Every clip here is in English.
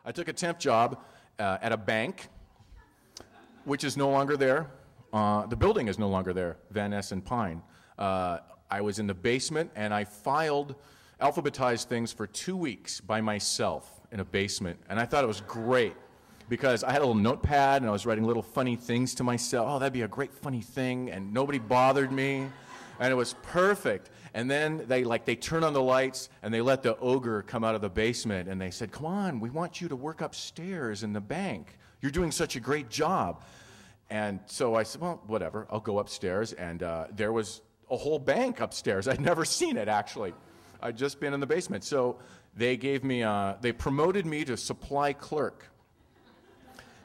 I took a temp job at a bank, which is no longer there. The building is no longer there, Van Ness and Pine. I was in the basement, and I filed alphabetized things for 2 weeks by myself in a basement, and I thought it was great because I had a little notepad, and I was writing little funny things to myself. Oh, that'd be a great funny thing, and nobody bothered me, and it was perfect. And then they turn on the lights, and they let the ogre come out of the basement, and they said, "Come on, we want you to work upstairs in the bank. You're doing such a great job." And so I said, well, whatever, I'll go upstairs, and there was a whole bank upstairs. I'd never seen it, actually. I'd just been in the basement. So they gave me, they promoted me to supply clerk.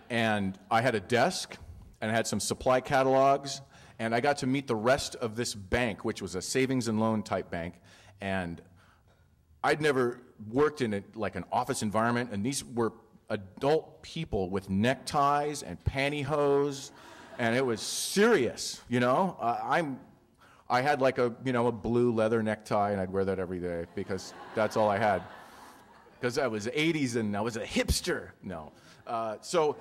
And I had a desk, and I had some supply catalogs, and I got to meet the rest of this bank, which was a savings and loan type bank. And I'd never worked in like an office environment, and these were adult people with neckties and pantyhose, and it was serious, you know. I had like a blue leather necktie, and I'd wear that every day because that's all I had. Because I was 80s and I was a hipster. No. So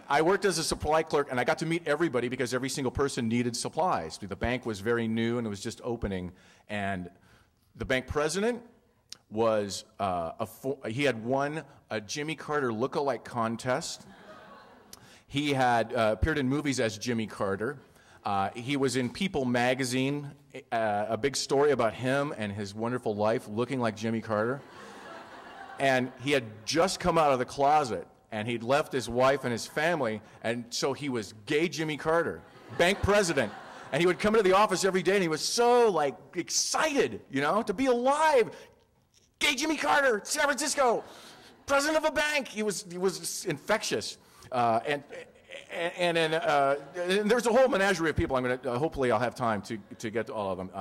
I worked as a supply clerk, and I got to meet everybody because every single person needed supplies. The bank was very new, and it was just opening. And the bank president was, he had won a Jimmy Carter look-alike contest. He had appeared in movies as Jimmy Carter. He was in People magazine, a big story about him and his wonderful life looking like Jimmy Carter. And he had just come out of the closet, and he'd left his wife and his family, and so he was gay Jimmy Carter, bank president. And he would come into the office every day, and he was so like excited, you know, to be alive. Gay Jimmy Carter, San Francisco, president of a bank. He was infectious. And there's a whole menagerie of people. I'm gonna hopefully I'll have time to get to all of them.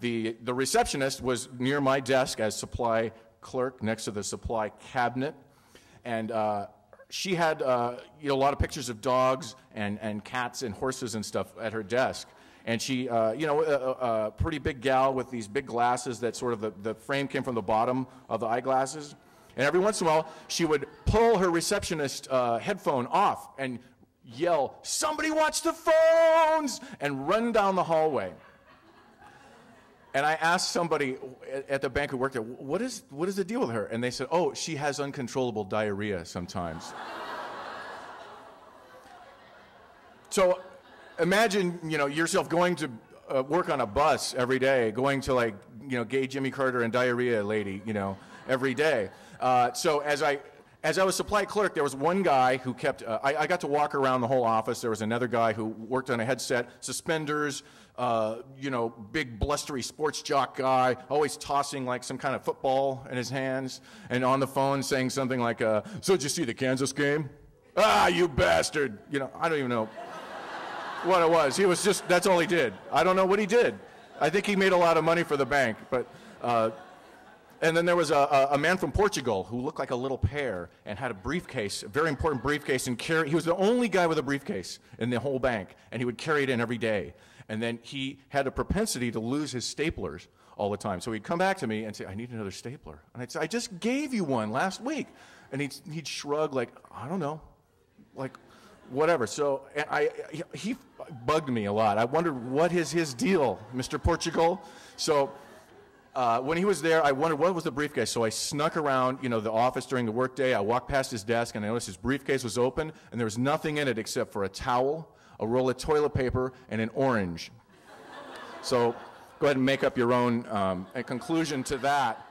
The receptionist was near my desk as supply clerk, next to the supply cabinet, and she had a lot of pictures of dogs and cats and horses and stuff at her desk. And she, a pretty big gal with these big glasses that sort of the frame came from the bottom of the eyeglasses. And every once in a while, she would pull her receptionist headphone off and yell, "Somebody watch the phones!" and run down the hallway. And I asked somebody at the bank who worked there, what is the deal with her? And they said, "Oh, she has uncontrollable diarrhea sometimes." So imagine, yourself going to work on a bus every day, going to like, gay Jimmy Carter and diarrhea lady, every day. So as I was supply clerk, there was one guy who kept, I got to walk around the whole office. There was another guy who worked on a headset, suspenders, big blustery sports jock guy, always tossing like some kind of football in his hands, and on the phone saying something like, "So did you see the Kansas game?" "Ah, you bastard." I don't even know what it was. He was just, that's all he did. I don't know what he did. I think he made a lot of money for the bank, but, and then there was a man from Portugal who looked like a little pear and had a briefcase, a very important briefcase, and he was the only guy with a briefcase in the whole bank, and he would carry it in every day. And then he had a propensity to lose his staplers all the time. So he'd come back to me and say, "I need another stapler." And I'd say, "I just gave you one last week." And he'd shrug like, "I don't know," like whatever. So he bugged me a lot. I wondered, what is his deal, Mr. Portugal? So when he was there, I wondered what was the briefcase. So I snuck around, the office during the workday. I walked past his desk, and I noticed his briefcase was open, and there was nothing in it except for a towel, a roll of toilet paper, and an orange. So go ahead and make up your own conclusion to that.